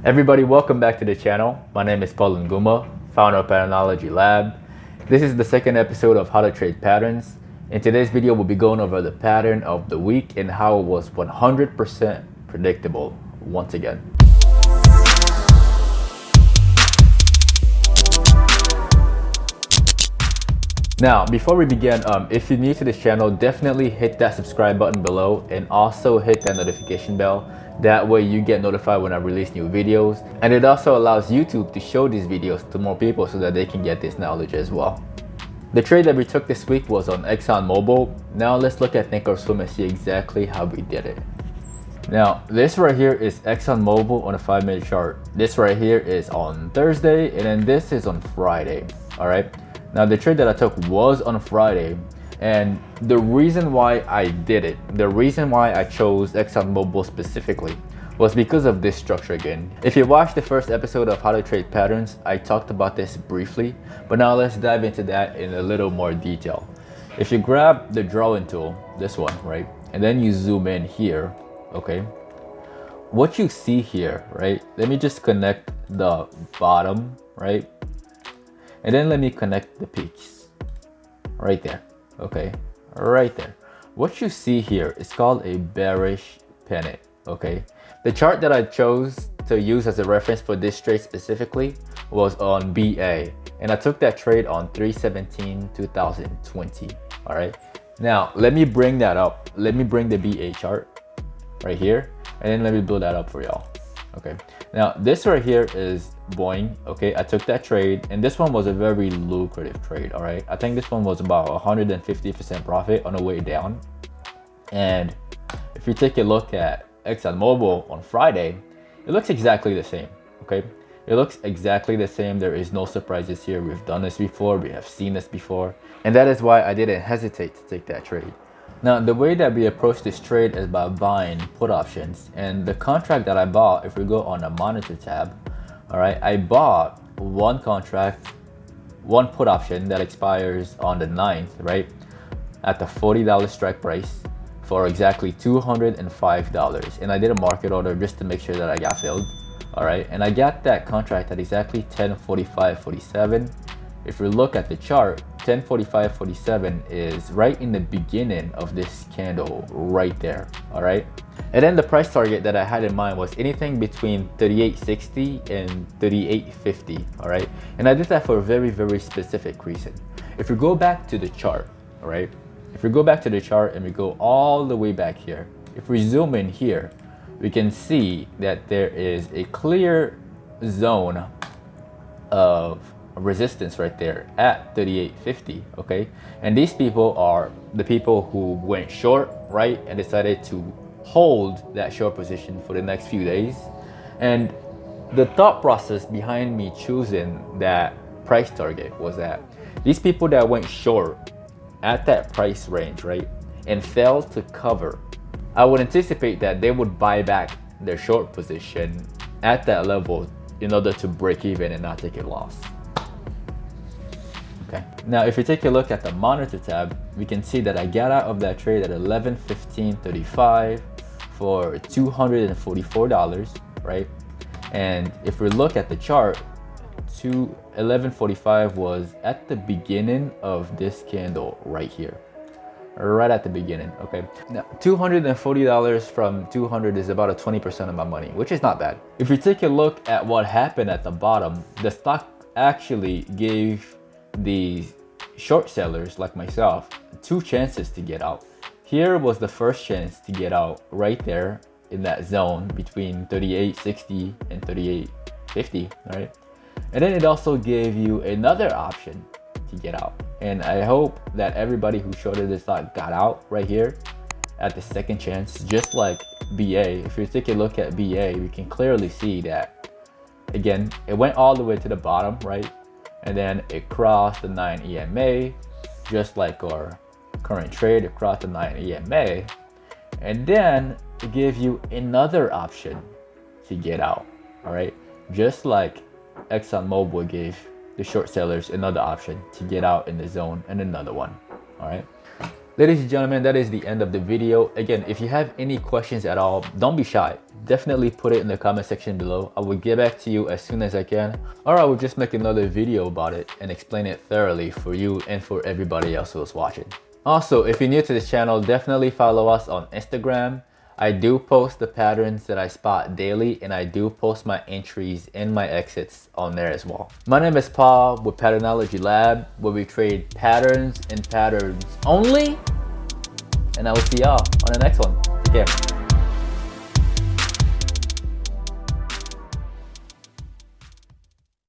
Everybody, welcome back to the channel. My name is NGumah, founder of PATTERNOLOGY LAB. This is the second episode of how to trade patterns. In today's video, we'll be going over the pattern of the week and how it was 100% predictable once again. Now, before we begin, if you're new to this channel, definitely hit that subscribe button below and also hit that notification bell. That way you get notified when I release new videos, and it also allows YouTube to show these videos to more people so that they can get this knowledge as well. The trade that we took this week was on ExxonMobil. Now let's look at Thinkorswim and see exactly how we did it. Now this right here is ExxonMobil on a 5-minute chart. This right here is on Thursday, and then this is on Friday. All right. Now the trade that I took was on Friday, and the reason why I did it, the reason why I chose ExxonMobil specifically, was because of this structure again. If you watched the first episode of how to trade patterns, I talked about this briefly, but now let's dive into that in a little more detail. If you grab the drawing tool, this one, right, and then you zoom in here, okay, what you see here, right, let me just connect the bottom, right, and then let me connect the peaks right there. Okay, right there. What you see here is called a bearish pennant. Okay, the chart that I chose to use as a reference for this trade specifically was on BA, and I took that trade on 3/17/2020. All right, now let me bring that up. Let me bring the BA chart right here, and then let me build that up for y'all. Okay, now this right here is Boeing. Okay, I took that trade, and this one was a very lucrative trade. All right, I think this one was about 150% profit on the way down. And if you take a look at ExxonMobil on Friday, it looks exactly the same. Okay, it looks exactly the same. There is no surprises here. We've done this before, we have seen this before, and that is why I didn't hesitate to take that trade. Now, the way that we approach this trade is by buying put options, and the contract that I bought, if we go on the monitor tab, all right, I bought one contract, one put option that expires on the 9th, right, at the $40 strike price for exactly $205, and I did a market order just to make sure that I got filled. All right, and I got that contract at exactly 10:45.47. If we look at the chart, 10:45.47 is right in the beginning of this candle right there. All right, and then the price target that I had in mind was anything between 38.60 and 38.50. All right, and I did that for a very, very specific reason. If we go back to the chart, all right, if we go back to the chart and we go all the way back here, if we zoom in here, we can see that there is a clear zone of resistance right there at 38.50. Okay, and these people are the people who went short, right, and decided to hold that short position for the next few days. And the thought process behind me choosing that price target was that these people that went short at that price range, right, and failed to cover, I would anticipate that they would buy back their short position at that level in order to break even and not take a loss. Okay. Now, if you take a look at the monitor tab, we can see that I got out of that trade at 11:15.35 for $244, right? And if we look at the chart, 11:45 was at the beginning of this candle right here, right at the beginning. Okay, now $240 from 200 is about a 20% of my money, which is not bad. If you take a look at what happened at the bottom, the stock actually gave the short sellers like myself two chances to get out. Here was the first chance to get out right there in that zone between 38.60 and 38.50, right? And then it also gave you another option to get out. And I hope that everybody who shorted this stock got out right here at the second chance, just like BA. If you take a look at BA, we can clearly see that, again, it went all the way to the bottom, right? And then it crossed the 9 EMA, just like our current trade, it crossed the 9 EMA. And then it gave you another option to get out, all right? Just like ExxonMobil gave the short sellers another option to get out in the zone, and another one. All right, Ladies and gentlemen, that is the end of the video. Again, if you have any questions at all, don't be shy. Definitely put it in the comment section below. I will get back to you as soon as I can, or I will just make another video about it and explain it thoroughly for you and for everybody else who's watching. Also, if you're new to this channel, definitely follow us on Instagram. I do post the patterns that I spot daily, and I do post my entries and my exits on there as well. My name is Paul with Patternology Lab, where we trade patterns and patterns only. And I will see y'all on the next one. Take care.